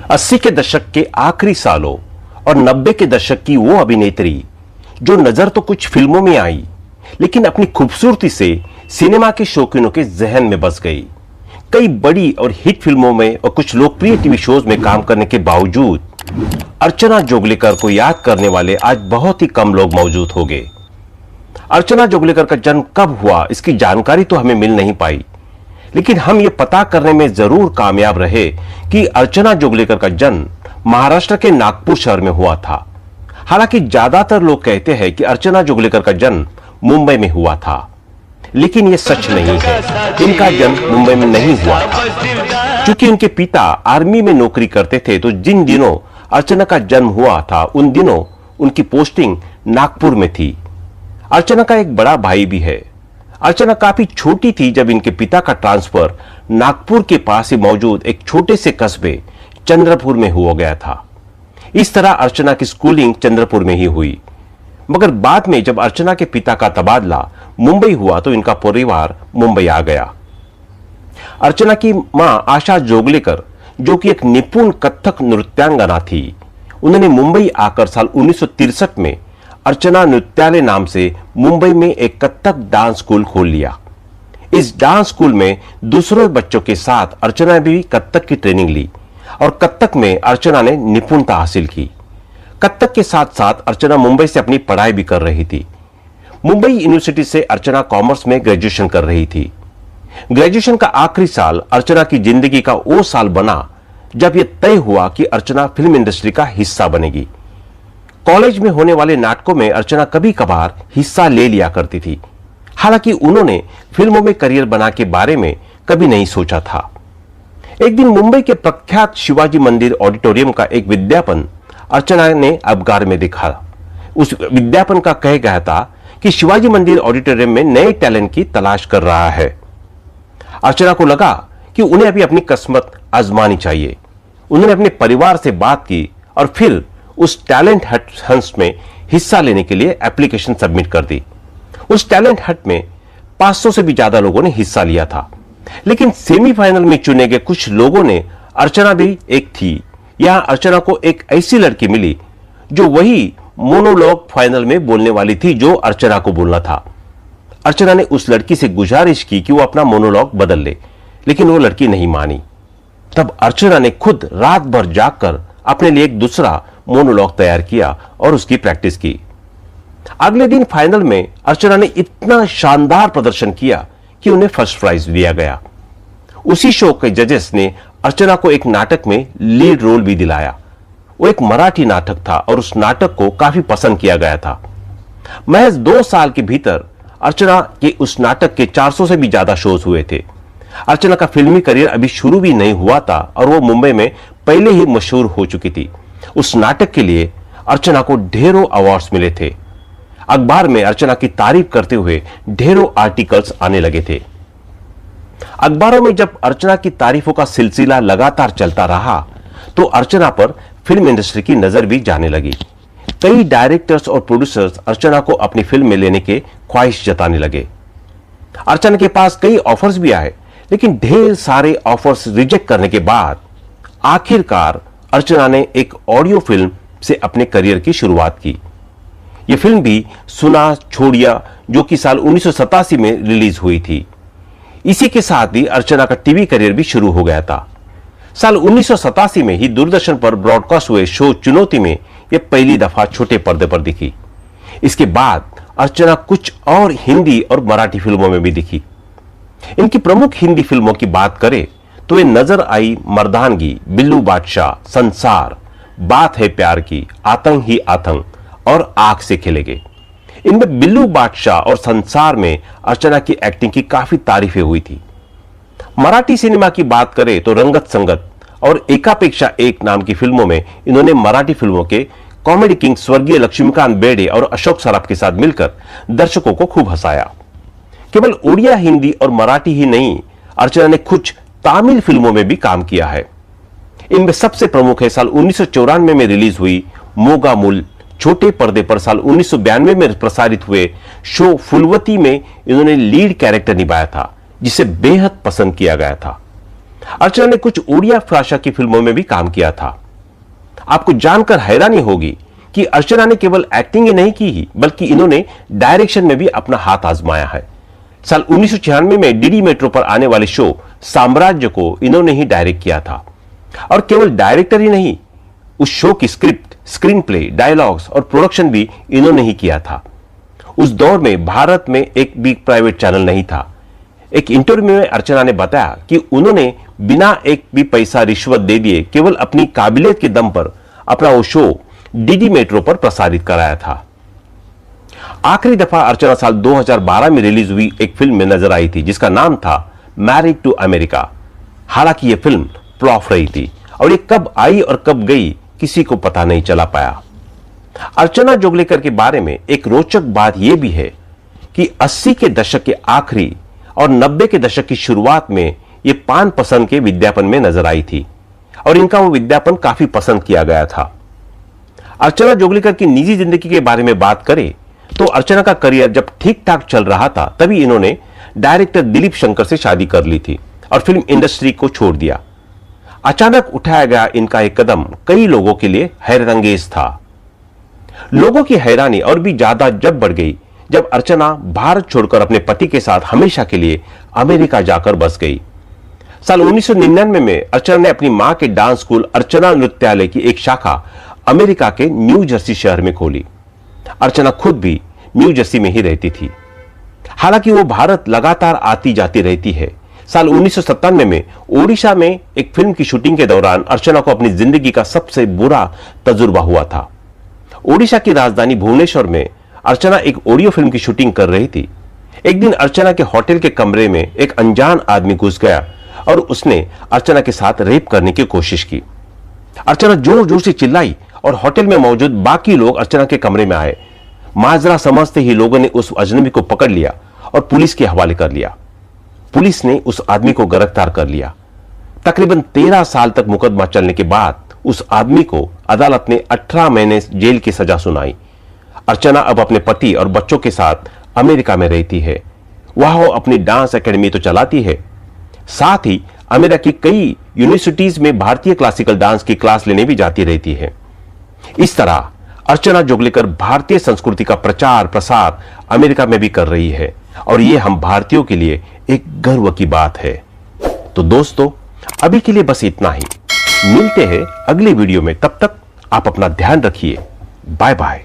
80 के दशक के आखिरी सालों और 90 के दशक की वो अभिनेत्री जो नजर तो कुछ फिल्मों में आई, लेकिन अपनी खूबसूरती से सिनेमा के शौकीनों के जहन में बस गई। कई बड़ी और हिट फिल्मों में और कुछ लोकप्रिय टीवी शोज में काम करने के बावजूद अर्चना जोगलेकर को याद करने वाले आज बहुत ही कम लोग मौजूद हो गए। अर्चना जोगलेकर का जन्म कब हुआ इसकी जानकारी तो हमें मिल नहीं पाई, लेकिन हम ये पता करने में जरूर कामयाब रहे कि अर्चना जोगलेकर का जन्म महाराष्ट्र के नागपुर शहर में हुआ था। हालांकि ज्यादातर लोग कहते हैं कि अर्चना जोगलेकर का जन्म मुंबई में हुआ था, लेकिन यह सच नहीं है। इनका जन्म मुंबई में नहीं हुआ था। क्योंकि उनके पिता आर्मी में नौकरी करते थे, तो जिन दिनों अर्चना का जन्म हुआ था उन दिनों उनकी पोस्टिंग नागपुर में थी। अर्चना का एक बड़ा भाई भी है। अर्चना काफी छोटी थी जब इनके पिता का ट्रांसफर नागपुर के पास ही मौजूद एक छोटे से कस्बे चंद्रपुर में हो गया था। इस तरह अर्चना की स्कूलिंग चंद्रपुर में ही हुई, मगर बाद में जब अर्चना के पिता का तबादला मुंबई हुआ तो इनका परिवार मुंबई आ गया। अर्चना की मां आशा जोगलेकर, जो कि एक निपुण कथक नृत्यांगना थी, उन्होंने मुंबई आकर साल 1963 में अर्चना नृत्यालय नाम से मुंबई में एक कथक डांस स्कूल खोल लिया। इस डांस स्कूल में दूसरे बच्चों के साथ अर्चना ने भी कथक की ट्रेनिंग ली और कथक में अर्चना ने निपुणता हासिल की। कथक के साथ साथ अर्चना मुंबई से अपनी पढ़ाई भी कर रही थी। मुंबई यूनिवर्सिटी से अर्चना कॉमर्स में ग्रेजुएशन कर रही थी। ग्रेजुएशन का आखिरी साल अर्चना की जिंदगी का वो साल बना जब यह तय हुआ कि अर्चना फिल्म इंडस्ट्री का हिस्सा बनेगी। कॉलेज में होने वाले नाटकों में अर्चना कभी कभार हिस्सा ले लिया करती थी। हालांकि उन्होंने फिल्मों में करियर बना के बारे में कभी नहीं सोचा था। एक दिन मुंबई के प्रख्यात शिवाजी मंदिर ऑडिटोरियम का एक विज्ञापन अर्चना ने अखबार में देखा। उस विज्ञापन का कह गया था कि शिवाजी मंदिर ऑडिटोरियम में नए टैलेंट की तलाश कर रहा है। अर्चना को लगा कि उन्हें अभी अपनी किस्मत आजमानी चाहिए। उन्होंने अपने परिवार से बात की और फिर उस टैलेंट हंट में हिस्सा लेने के लिए एप्लीकेशन सबमिट कर दी। उस टैलेंट हंट में 500 से भी ज्यादा लोगों ने हिस्सा लिया था, लेकिन सेमीफाइनल में चुने गए कुछ लोगों ने अर्चना भी एक थी। यहां अर्चना को एक ऐसी लड़की मिली जो वही मोनोलॉग फाइनल में बोलने वाली थी जो अर्चना को बोलना था। अर्चना ने उस लड़की से गुजारिश की कि वो अपना मोनोलॉग बदल ले, लेकिन वो लड़की नहीं मानी। तब अर्चना ने खुद रात भर जागकर अपने लिए एक दूसरा मोनोलॉग तैयार किया और उसकी प्रैक्टिस की। अगले दिन फाइनल में अर्चना ने इतना शानदार प्रदर्शन किया कि उन्हें फर्स्ट प्राइज दिया गया। उसी शो के जजेस ने अर्चना को एक नाटक में लीड रोल भी दिलाया। वो एक मराठी नाटक था और उस नाटक को काफी पसंद किया गया था। महज 2 साल के भीतर अर्चना के उस नाटक के 400 से भी ज्यादा शोज हुए थे। अर्चना का फिल्मी करियर अभी शुरू भी नहीं हुआ था और वो मुंबई में पहले ही मशहूर हो चुकी थी। उस नाटक के लिए अर्चना को ढेरों अवार्ड्स मिले थे। अखबार में अर्चना की तारीफ करते हुए ढेरों आर्टिकल्स आने लगे थे। अखबारों में जब अर्चना की तारीफों का सिलसिला लगातार चलता रहा तो अर्चना पर फिल्म इंडस्ट्री की नजर भी जाने लगी। कई डायरेक्टर्स और प्रोड्यूसर्स अर्चना को अपनी फिल्म में लेने के ख्वाहिश जताने लगे। अर्चना के पास कई ऑफर्स भी आए, लेकिन ढेर सारे ऑफर्स रिजेक्ट करने के बाद आखिरकार अर्चना ने एक ऑडियो फिल्म से अपने करियर की शुरुआत की। यह फिल्म भी सुना छोड़िया, जो कि साल 1987 में रिलीज हुई थी। इसी के साथ ही अर्चना का टीवी करियर भी शुरू हो गया था। साल 1987 में ही दूरदर्शन पर ब्रॉडकास्ट हुए शो चुनौती में यह पहली दफा छोटे पर्दे पर दिखी। इसके बाद अर्चना कुछ और हिंदी और मराठी फिल्मों में भी दिखी। इनकी प्रमुख हिंदी फिल्मों की बात करें तो वे नजर आई मर्दानगी, बिल्लू बादशाह, संसार, बात है प्यार की, आतंक ही आतंक और आंख से खिलेगे। इनमें बिल्लू बादशाह और संसार में अर्चना की एक्टिंग की काफी तारीफें हुई थी। मराठी सिनेमा की बात करें तो रंगत संगत और एकापेक्षा एक नाम की फिल्मों में इन्होंने मराठी फिल्मों के कॉमेडी किंग स्वर्गीय लक्ष्मीकांत बेर्डे और अशोक सराफ के साथ मिलकर दर्शकों को खूब हंसाया। केवल उड़िया, हिंदी और मराठी ही नहीं, अर्चना ने कुछ तमिल फिल्मों में भी काम किया है। इनमें सबसे प्रमुख है साल 1994 में रिलीज हुई मोगा मूल। छोटे पर्दे पर साल 1992 में प्रसारित हुए शो फुलवती में इन्होंने लीड कैरेक्टर निभाया था, जिसे बेहद पसंद किया गया था। अर्चना ने कुछ उड़िया भाषा की फिल्मों में भी काम किया था। आपको जानकर हैरानी होगी कि अर्चना ने केवल एक्टिंग ही नहीं की बल्कि इन्होंने डायरेक्शन में भी अपना हाथ आजमाया है। साल 1996 में डीडी मेट्रो पर आने वाले शो साम्राज्य को इन्होंने ही डायरेक्ट किया था। और केवल डायरेक्टर ही नहीं, उस शो की स्क्रिप्ट, स्क्रीन प्ले, डायलॉग्स और प्रोडक्शन भी इन्होंने ही किया था। उस दौर में भारत में एक भी प्राइवेट चैनल नहीं था। एक इंटरव्यू में अर्चना ने बताया कि उन्होंने बिना एक भी पैसा रिश्वत दे दिए केवल अपनी काबिलियत के दम पर अपना वो शो डीडी मेट्रो पर प्रसारित कराया था। आखिरी दफा अर्चना साल 2012 में रिलीज हुई एक फिल्म में नजर आई थी जिसका नाम था मैरिड टू अमेरिका। हालांकि यह फिल्म फ्लॉप रही थी और ये कब आई और कब गई किसी को पता नहीं चला पाया। अर्चना जोगलेकर के बारे में एक रोचक बात यह भी है कि 80 के दशक के आखिरी और 90 के दशक की शुरुआत में ये पान पसंद के विज्ञापन में नजर आई थी और इनका वो विज्ञापन काफी पसंद किया गया था। अर्चना जोगलेकर की निजी जिंदगी के बारे में बात करें तो अर्चना का करियर जब ठीक ठाक चल रहा था तभी इन्होंने डायरेक्टर दिलीप शंकर से शादी कर ली थी और फिल्म इंडस्ट्री को छोड़ दिया। अचानक उठाया गया इनका एक कदम कई लोगों के लिए हैरतअंगेज था। लोगों की हैरानी और भी ज्यादा जब बढ़ गई जब अर्चना भारत छोड़कर अपने पति के साथ हमेशा के लिए अमेरिका जाकर बस गई। साल 1999 में अर्चना ने अपनी मां के डांस स्कूल अर्चना नृत्यालय की एक शाखा अमेरिका के न्यू जर्सी शहर में खोली। अर्चना खुद भी न्यू जर्सी में ही रहती थी। हालांकि वो भारत लगातार आती जाती रहती है। साल 1997 में ओडिशा में एक फिल्म की शूटिंग के दौरान अर्चना को अपनी जिंदगी का सबसे बुरा तजुर्बा हुआ था। ओडिशा की राजधानी भुवनेश्वर में अर्चना एक ऑडियो फिल्म की शूटिंग कर रही थी। एक दिन अर्चना के होटल के कमरे में एक अनजान आदमी घुस गया और उसने अर्चना के साथ रेप करने की कोशिश की। अर्चना जोर जोर से चिल्लाई और होटल में मौजूद बाकी लोग अर्चना के कमरे में आए। माजरा समझते ही लोगों ने उस अजनबी को पकड़ लिया और पुलिस के हवाले कर लिया। पुलिस ने उस आदमी को गिरफ्तार कर लिया। तकरीबन 13 साल तक मुकदमा चलने के बाद उस आदमी को अदालत ने 18 महीने जेल की सजा सुनाई। अर्चना अब अपने पति और बच्चों के साथ अमेरिका में रहती है। वह अपनी डांस एकेडमी तो चलाती है, साथ ही अमेरिका की कई यूनिवर्सिटीज में भारतीय क्लासिकल डांस की क्लास लेने भी जाती रहती है। इस तरह अर्चना जोगलेकर भारतीय संस्कृति का प्रचार प्रसार अमेरिका में भी कर रही है और यह हम भारतीयों के लिए एक गर्व की बात है। तो दोस्तों, अभी के लिए बस इतना ही। मिलते हैं अगली वीडियो में। तब तक आप अपना ध्यान रखिए। Bye bye.